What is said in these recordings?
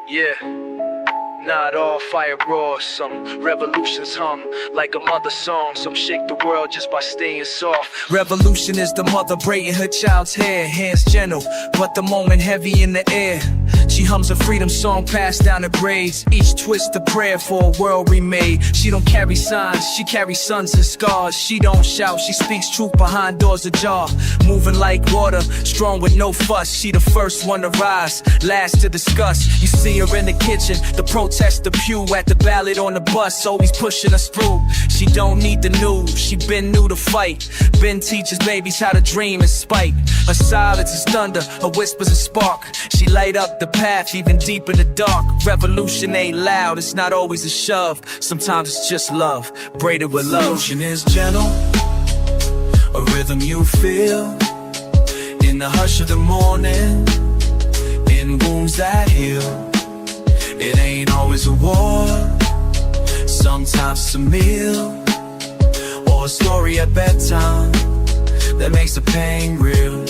Yeah, not all fire roars, some revolutions hum like a mother song. Some shake the world just by staying soft. Revolution is the mother braiding her child's hair, hands gentle, but the moment heavy in the air. She hums a freedom song passed down the grades, each twist a prayer for a world remade. She don't carry signs, she carries sons and scars. She don't shout, she speaks truth behind doors ajar. Moving like water, strong with no fuss. She the first one to rise, last to discuss. You see her in the kitchen, the protest, the pew, at the ballot, on the bus, always pushing us through. She don't need the news, she been new to fight. Been teaches babies how to dream in spite. Her silence is thunder, her whispers a spark. She light up the path even deep in the dark. Revolution ain't loud, it's not always a shove. Sometimes it's just love, braided with love. Revolution is gentle, a rhythm you feel in the hush of the morning, in wounds that heal. It ain't always a war, sometimes it's a meal, or a story at bedtime that makes the pain real.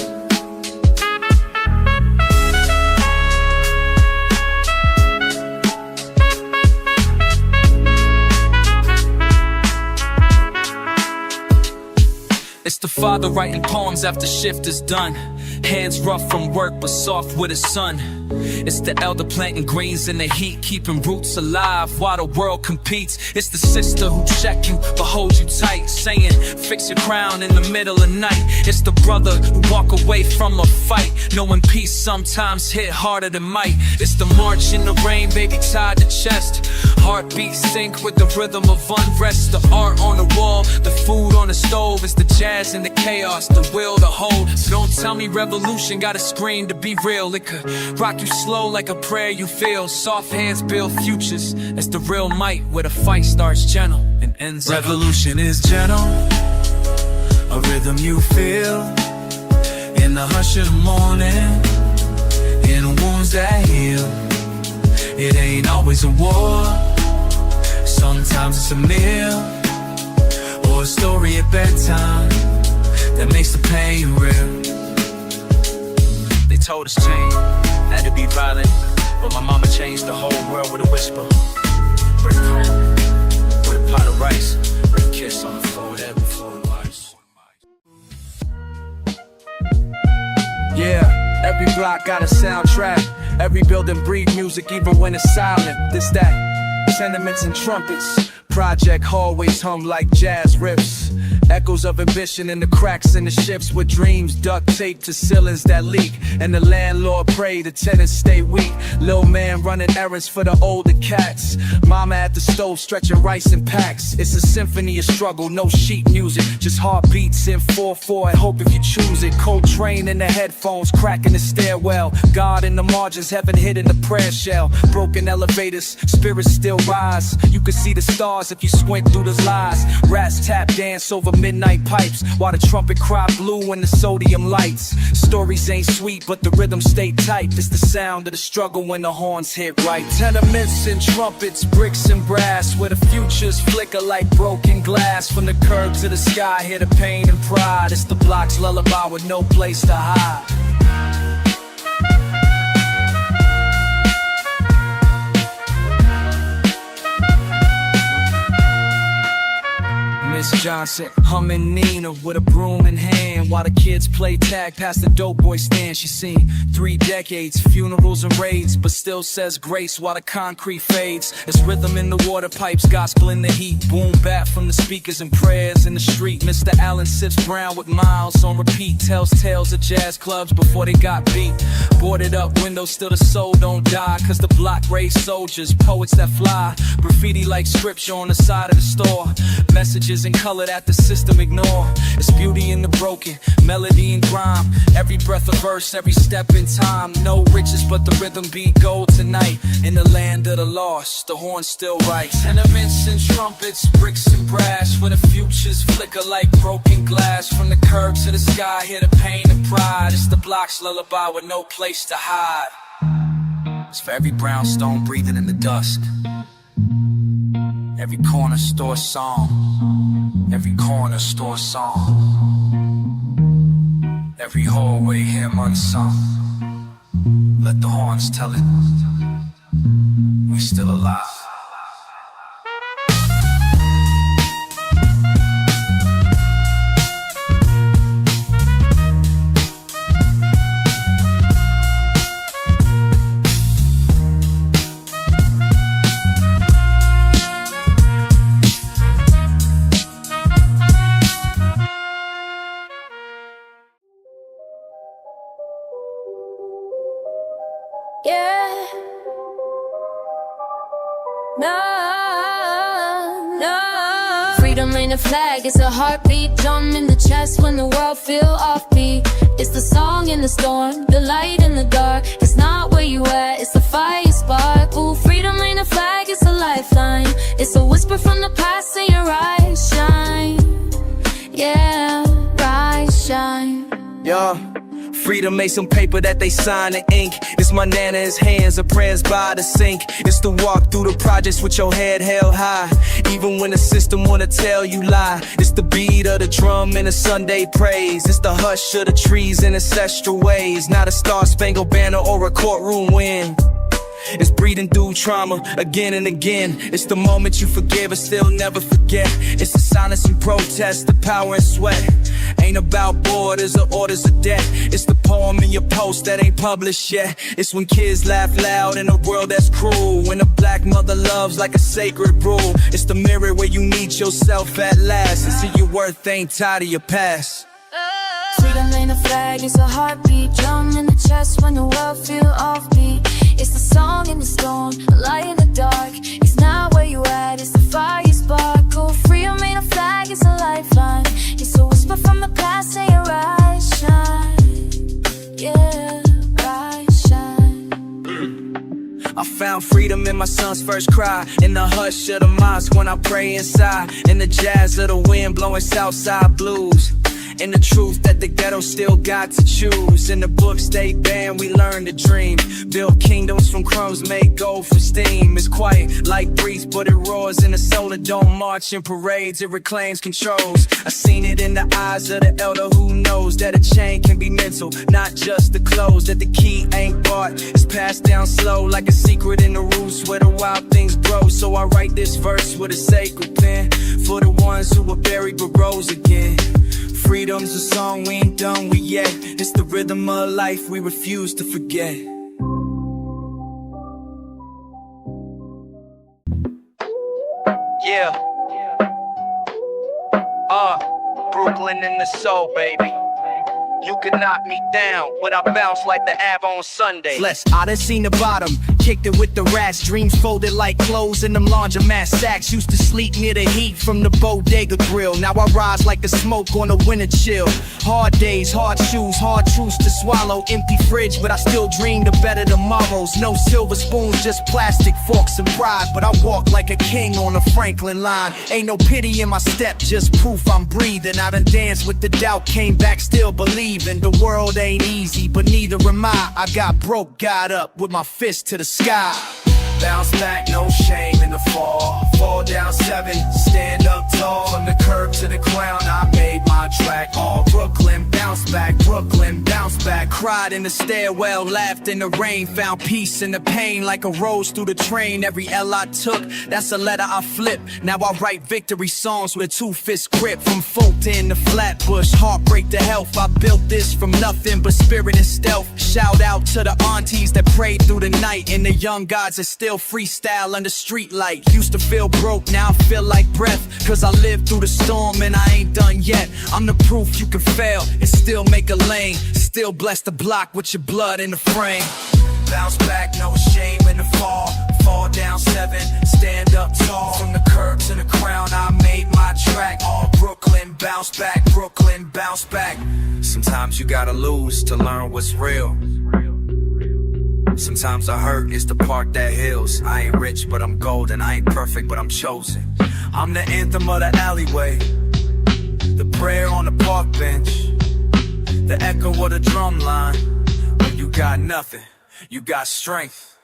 It's the father writing poems after shift is done. Hands rough from work but soft with his son. It's the elder planting grains in the heat, keeping roots alive while the world competes. It's the sister who check you but holds you tight, saying fix your crown in the middle of night. It's the brother who walk away from a fight, knowing peace sometimes hit harder than might. It's the march in the rain, baby tied to chest. Heartbeat sync with the rhythm of unrest. The art on the wall, the food on the stove. It's the jazz and the chaos, the will to hold. So don't tell me revolution gotta scream to be real. It could rock you slow like a prayer you feel. Soft hands build futures. It's the real might, where the fight starts gentle and ends. Revolution is gentle, a rhythm you feel in the hush of the morning, in wounds that heal. It ain't always a war, sometimes it's a meal, or a story at bedtime that makes the pain real. They told us change had to be violent, but my mama changed the whole world with a whisper. Bring it home with a pot of rice, with a kiss on the forehead before the lights. Yeah, every block got a soundtrack. Every building breathe music even when it's silent. This, that, sentiments and trumpets. Project hallways hum like jazz riffs. Echoes of ambition in the cracks in the shifts, with dreams duct taped to ceilings that leak. And the landlord pray the tenants stay weak. Lil' man running errands for the older cats. Mama at the stove stretching rice in packs. It's a symphony of struggle, no sheet music, just heartbeats in 4/4 and hope if you choose it. Coltrane in the headphones, cracking the stairwell. God in the margins, heaven hidden the prayer shell. Broken elevators, spirits still rise. You can see the stars if you squint through the lies. Rats tap dance over midnight pipes, while the trumpet cry blue in the sodium lights. Stories ain't sweet, but the rhythm stay tight. It's the sound of the struggle when the horns hit right. Tenements and trumpets, bricks and brass, where the futures flicker like broken glass. From the curb to the sky, hear the pain and pride. It's the block's lullaby with no place to hide. Miss Johnson humming Nina with a broom in hand, while the kids play tag past the dope boy stand. She's seen 3 decades, funerals and raids, but still says grace while the concrete fades. It's rhythm in the water pipes, gospel in the heat. Boom bap from the speakers and prayers in the street. Mr. Allen sips brown with miles on repeat. Tells tales of jazz clubs before they got beat. Boarded up windows, still the soul don't die, cause the block raised soldiers, poets that fly. Graffiti like scripture on the side of the store. Messages in color that the system ignore. It's beauty in the broken, melody and grime. Every breath a verse, every step in time. No riches but the rhythm beat gold tonight. In the land of the lost, the horn still right. Tenements and trumpets, bricks and brass, where the futures flicker like broken glass. From the curb to the sky, hear the pain and pride. It's the block's lullaby with no place to hide. It's for every brownstone breathing in the dusk. Every corner store song, every corner store song, every hallway hymn unsung. Let the horns tell it. We're still alive. Yeah. No, no. Freedom ain't a flag, it's a heartbeat. Drum in the chest when the world feel offbeat. It's the song in the storm, the light in the dark. It's not where you at, it's the fire you spark. Ooh, freedom ain't a flag, it's a lifeline. It's a whisper from the past, say your eyes shine. Yeah, rise, shine. Yeah. Freedom ain't some paper that they sign in ink. It's my nana's hands, her prayers by the sink. It's to walk through the projects with your head held high, even when the system wanna tell you lie. It's the beat of the drum and the Sunday praise. It's the hush of the trees and ancestral ways. Not a star-spangled banner or a courtroom win. It's breathing through trauma again and again. It's the moment you forgive and still never forget. It's the silence and protest, the power and sweat. Ain't about borders or orders of debt. It's the poem in your post that ain't published yet. It's when kids laugh loud in a world that's cruel. When a black mother loves like a sacred rule. It's the mirror where you meet yourself at last and see your worth ain't tied to your past. Freedom ain't a flag, it's a heartbeat. Drum in the chest when the world feel offbeat. It's the song in the storm, the light in the dark. It's not where you at, it's the fire you spark. Oh, freedom ain't a flag, it's a lifeline. It's a whisper from the past, say your eyes shine. Yeah, rise, shine. I found freedom in my son's first cry. In the hush of the mosque when I pray inside. In the jazz of the wind blowing Southside blues. In the truth that the ghetto still got to choose. In the books they banned, we learned to dream. Build kingdoms from crumbs, make gold from steam. It's quiet like breeze, but it roars in the solar dome. March in parades, it reclaims controls. I seen it in the eyes of the elder who knows that a chain can be mental, not just the clothes. That the key ain't bought, it's passed down slow like a secret in the roots where the wild things grow. So I write this verse with a sacred pen for the ones who were buried but rose again. Freedom's a song we ain't done with yet. It's the rhythm of life we refuse to forget. Yeah. Brooklyn in the soul, baby. You can knock me down, but I bounce like the Av on Sunday. I done seen the bottom, kicked it with the rats. Dreams folded like clothes in them laundromat sacks. Used to sleep near the heat from the bodega grill. Now I rise like the smoke on a winter chill. Hard days, hard shoes, hard truths to swallow. Empty fridge, but I still dream of better tomorrows. No silver spoons, just plastic forks and pride. But I walk like a king on a Franklin line. Ain't no pity in my step, just proof I'm breathing. I done danced with the doubt, came back, still believing. The world ain't easy, but neither am I. I got broke, got up with my fist to the sky. Bounce back, no shame in the fall. Fall down 7, stand up tall. From the curb to the ground, I made my track. All Brooklyn, bounce back, Brooklyn, bounce back. Cried in the stairwell, laughed in the rain. Found peace in the pain like a rose through the train. Every L I took, that's a letter I flip. Now I write victory songs with a 2-fist grip. From Fulton to Flatbush, heartbreak to health. I built this from nothing but spirit and stealth. Shout out to the aunties that prayed through the night. And the young gods that still freestyle under street light. Used to feel broke, now I feel like breath. Cause I lived through the storm and I ain't done yet. I'm the proof you can fail and still make a lane. Still bless the block with your blood in the frame. Bounce back, no shame in the fall. Fall down 7, stand up tall. From the curb to the crown, I made my track. All Brooklyn, bounce back, Brooklyn, bounce back. Sometimes you gotta lose to learn what's real. Sometimes the hurt is the part that heals. I ain't rich, but I'm golden. I ain't perfect, but I'm chosen. I'm the anthem of the alleyway, the prayer on the park bench, the echo of the drum line. When you got nothing, you got strength.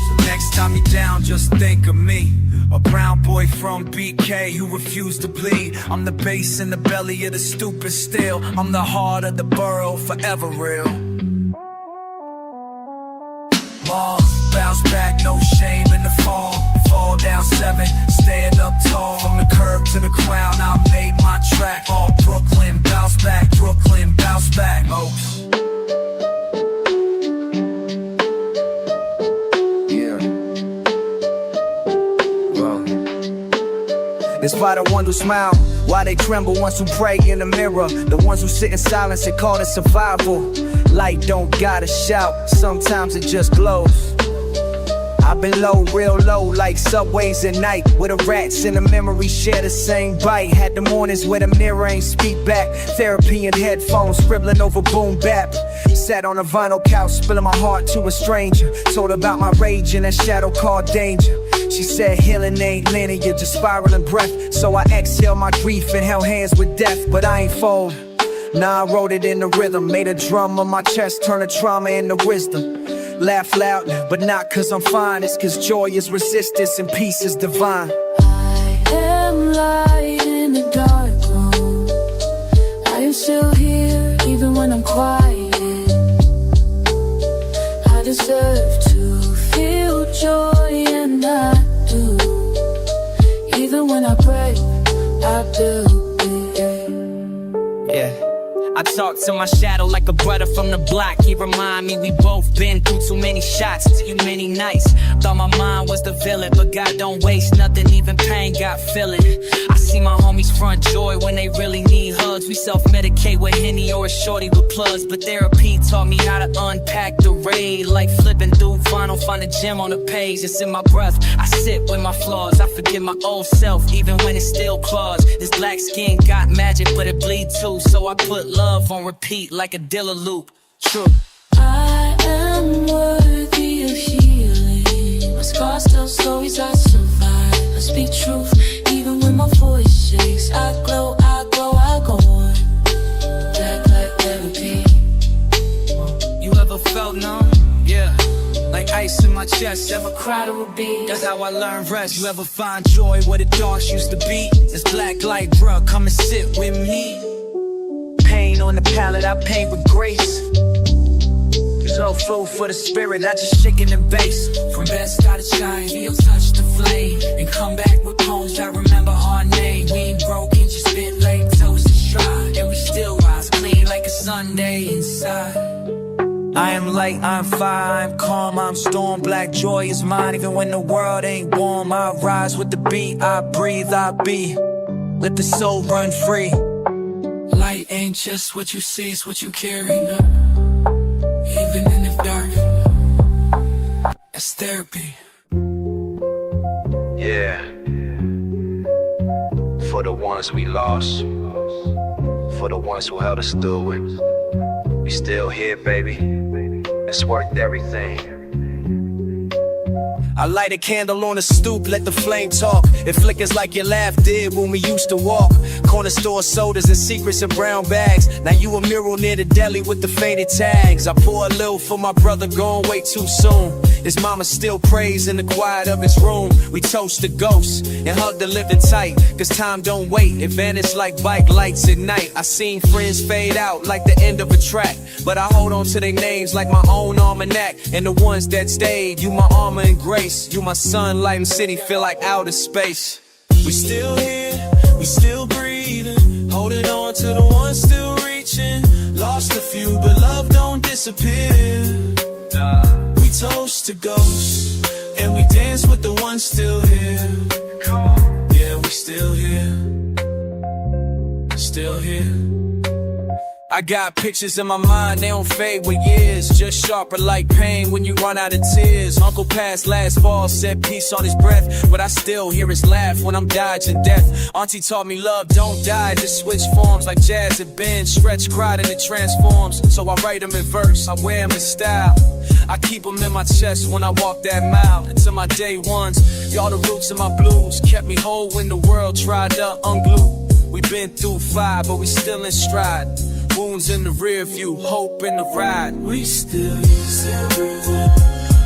So next time you're down, just think of me. A brown boy from BK who refused to bleed. I'm the bass in the belly of the stupid still. I'm the heart of the borough, forever real. Bounce back, no shame in the fall. Fall down 7, stand up tall. From the curb to the crown, I made my track. All Brooklyn, bounce back, Brooklyn, bounce back. Oh. Yeah. Well. It's why the ones who smile, why they tremble, ones who pray in the mirror. The ones who sit in silence and call it survival. Light don't gotta shout, sometimes it just glows. I've been low, real low, like subways at night, where the rats in the memory share the same bite. Had the mornings where the mirror ain't speak back. Therapy and headphones, scribbling over boom bap. Sat on a vinyl couch, spilling my heart to a stranger. Told about my rage in that shadow called danger. She said healing ain't linear, just spiraling breath. So I exhale my grief and held hands with death, but I ain't fold. Nah, I wrote it in the rhythm, made a drum on my chest, turn a trauma into wisdom. Laugh loud, but not cause I'm fine, it's cause joy is resistance and peace is divine. I am light in the dark room. I am still here, even when I'm quiet. I deserve to feel joy, and I do. Even when I pray, I do. Yeah. I talk to my shadow like a brother from the block. He remind me we both been through too many shots, too many nights. Thought my mind was the villain, but God don't waste nothing, even pain got feeling. I see my homies front joy when they really need hugs. We self-medicate with Henny or a shorty with plugs, but therapy taught me how to unpack the raid. Like flipping through vinyl, find a gem on the page. It's in my breath, I sit with my flaws. I forgive my old self, even when it still claws. This black skin got magic, but it bleed too. So I put love on repeat like a Dilla loop. True. I am worthy of healing. My scars tell stories I survive. I speak truth, even when my voice shakes. I glow, I grow, I go on. Black like therapy. You ever felt numb? Yeah. Like ice in my chest. Ever cried or a beat? That's how I learned rest. You ever find joy where the dark used to be? It's black light, bruh, come and sit with me. Pain on the palette, I paint with grace. There's no food for the spirit, I just shaking the bass. From bed started shine, he'll touch the flame and come back with poems that remember our name. We ain't broken, just spit late, toast is dry, and we still rise clean like a Sunday inside. I am light, I'm fire, I'm calm, I'm storm. Black joy is mine, even when the world ain't warm. I rise with the beat, I breathe, I be. Let the soul run free. Light ain't just what you see, it's what you carry. Even in the dark, that's therapy. Yeah. For the ones we lost, for the ones who held us through it. We still here, baby. It's worth everything. I light a candle on the stoop, let the flame talk. It flickers like your laugh did when we used to walk. Corner store sodas and secrets in brown bags. Now you a mural near the deli with the faded tags. I pour a little for my brother gone way too soon. His mama still prays in the quiet of his room. We toast the ghosts and hug the living tight, cause time don't wait, it vanished like bike lights at night. I seen friends fade out like the end of a track, but I hold on to their names like my own almanac. And the ones that stayed, you my armor and grace. You my sunlight and city feel like outer space. We still here, we still breathing, holding on to the ones still reaching. Lost a few, but love don't disappear. We toast to ghosts, and we dance with the ones still here. Yeah, we still here, still here. I got pictures in my mind, they don't fade with years. Just sharper like pain when you run out of tears. Uncle passed last fall, said peace on his breath, but I still hear his laugh when I'm dodging death. Auntie taught me love don't die, just switch forms like jazz and bend. Stretch, cried and it transforms, so I write them in verse, I wear them in style. I keep them in my chest when I walk that mile. Until my day ones, y'all the roots of my blues. Kept me whole when the world tried to unglue. We been through fire, but we still in stride. Wounds in the rear view, hope in the ride. We still use everything.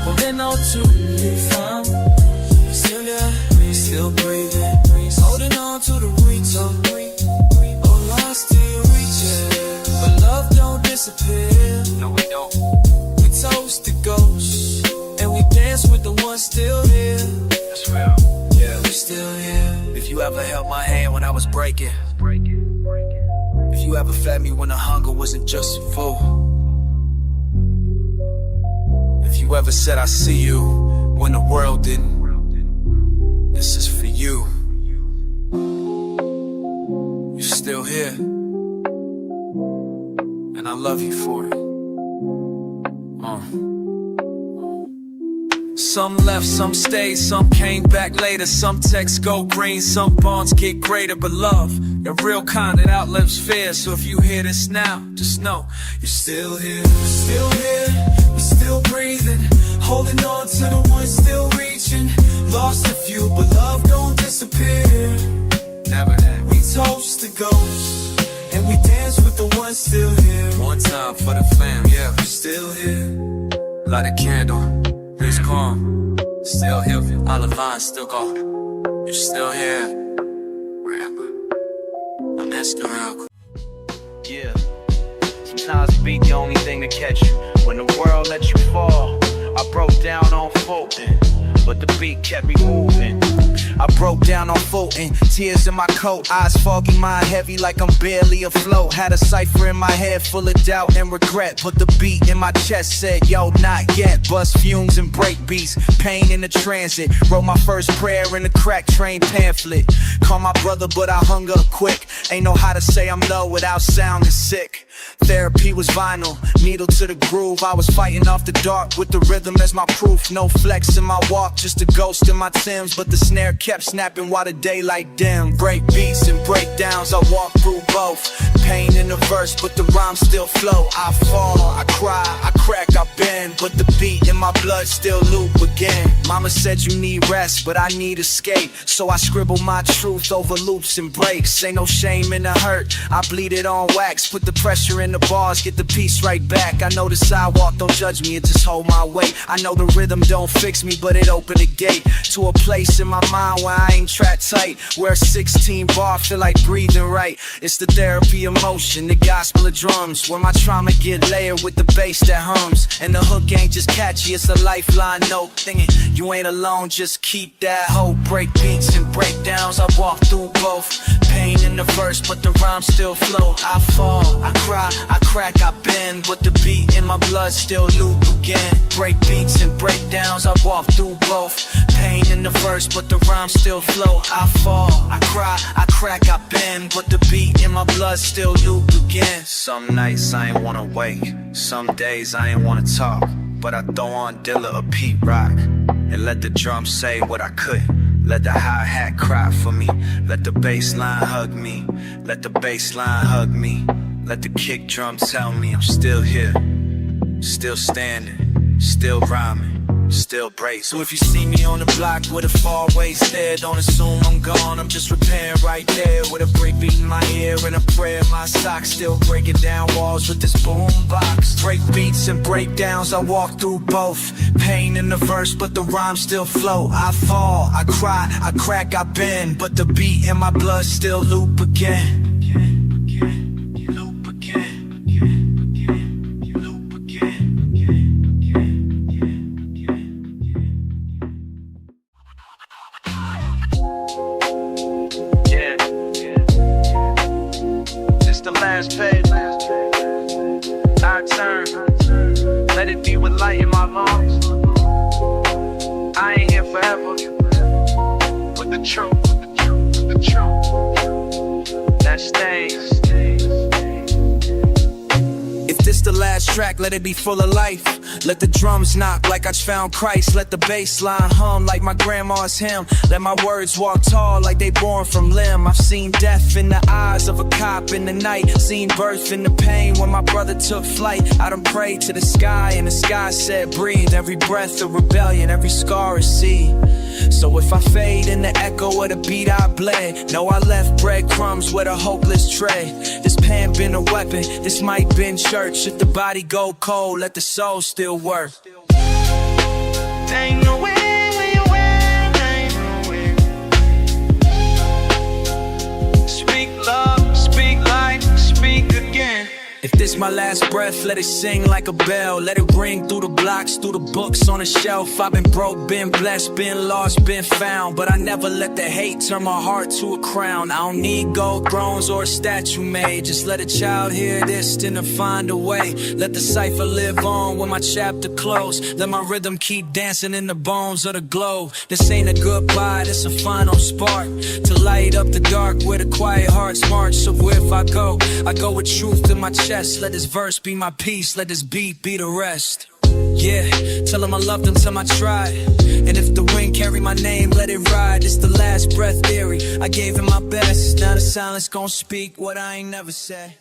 Holding on to we found. We still breathing, holding on to the retold. Oh, I'm still reaching, but love don't disappear. No, we don't. We toast the ghosts, and we dance with the ones still here. That's real. Yeah, we still here. If you ever held my hand when I was breaking, if you ever fed me when the hunger wasn't just food, if you ever said I see you when the world didn't, this is for you. You're still here, and I love you for it. Some left, some stayed, some came back later. Some texts go green, some bonds get greater. But love, the real kind that outlives fear. So if you hear this now, just know you're still here. We're still here, we're still breathing, holding on to the ones still reaching. Lost a few, but love don't disappear. Never had. We toast the ghosts, and we dance with the ones still here. One time for the fam, yeah. We're still here. Light a candle, it's calm. Still here, all the lines still go. You're still here. Remember, I'm asking real quick. Yeah. Sometimes beat the only thing to catch you. When the world let you fall, I broke down on Fulton, but the beat kept me moving. I broke down on Fulton, tears in my coat, eyes foggy, mind heavy like I'm barely afloat. Had a cipher in my head full of doubt and regret, but the beat in my chest said, yo, not yet. Bust fumes and break beats, pain in the transit. Wrote my first prayer in the crack train pamphlet. Call my brother, but I hung up quick. Ain't know how to say I'm low without sounding sick. Therapy was vinyl, needle to the groove. I was fighting off the dark with the rhythm as my proof. No flex in my walk, just a ghost in my Timbs. But the snare kept snapping while the daylight dimmed. Break beats and breakdowns, I walk through both. Pain in the verse, but the rhymes still flow. I fall, I cry, I crack, I bend, but the beat in my blood still loop again. Mama said you need rest, but I need escape. So I scribble my truth over loops and breaks. Ain't no shame in the hurt, I bleed it on wax. Put the pressure in the bars, get the peace right back. I know the sidewalk don't judge me, it just hold my weight. I know the rhythm don't fix me, but it opened a gate to a place in my mind where I ain't trapped tight, where a 16 bar feel like breathing right. It's the therapy of motion, the gospel of drums, where my trauma get layered with the bass that hums. And the hook ain't just catchy, it's a lifeline note. Thinking you ain't alone, just keep that hope. Break beats and breakdowns, I walk through both. Pain in the verse, but the rhymes still flow. I fall, I cry, I crack, I bend, but the beat in my blood still loop again. Break beats and breakdowns, I walk through both. Pain in the verse, but the rhymes still flow. I fall, I cry, I crack, I bend, but the beat in my blood still loop again. Some nights I ain't wanna wake, some days I ain't wanna talk, but I throw on Dilla or Pete Rock and let the drums say what I couldn't. Let the hi-hat cry for me, let the bass line hug me, let the bass line hug me, let the kick drum tell me I'm still here, still standing, still rhyming, still break. So if you see me on the block with a faraway stare, don't assume I'm gone, I'm just repairing right there. With a break beat in my ear and a prayer in my socks, still breaking down walls with this boom box. Break beats and breakdowns, I walk through both. Pain in the verse, but the rhymes still flow. I fall, I cry, I crack, I bend, but the beat in my blood still loop again. Loop again, loop again. The last page, our turn. Let it be with light in my lungs. I ain't here forever. With the truth, the truth that stays. If this the last track, let it be full of life. Let the drums knock like I found Christ. Let the bass line hum like my grandma's hymn. Let my words walk tall like they born from limb. I've seen death in the eyes of a cop in the night. Seen birth in the pain when my brother took flight. I done prayed to the sky and the sky said breathe. Every breath of rebellion, every scar is seed. So if I fade in the echo of the beat I bled, know I left breadcrumbs with a hopeless tread. This pen been a weapon, this mic been church. If the body go cold, let the soul still work. There ain't no way where you went, ain't no way. speak love, speak life, speak again. If this my last breath, let it sing like a bell. Let it ring through the blocks, through the books on the shelf. I've been broke, been blessed, been lost, been found, but I never let the hate turn my heart to a crown. I don't need gold thrones or a statue made. Just let a child hear this, then to find a way. Let the cipher live on when my chapter close. Let my rhythm keep dancing in the bones of the globe. This ain't a goodbye, this a final spark to light up the dark where the quiet hearts march. So if I go with truth in my chest. Let this verse be my peace, let this beat be the rest. Yeah, tell them I love them till I try. And if the wind carry my name, let it ride. It's the last breath theory, I gave it my best. Now the silence gon' speak what I ain't never said.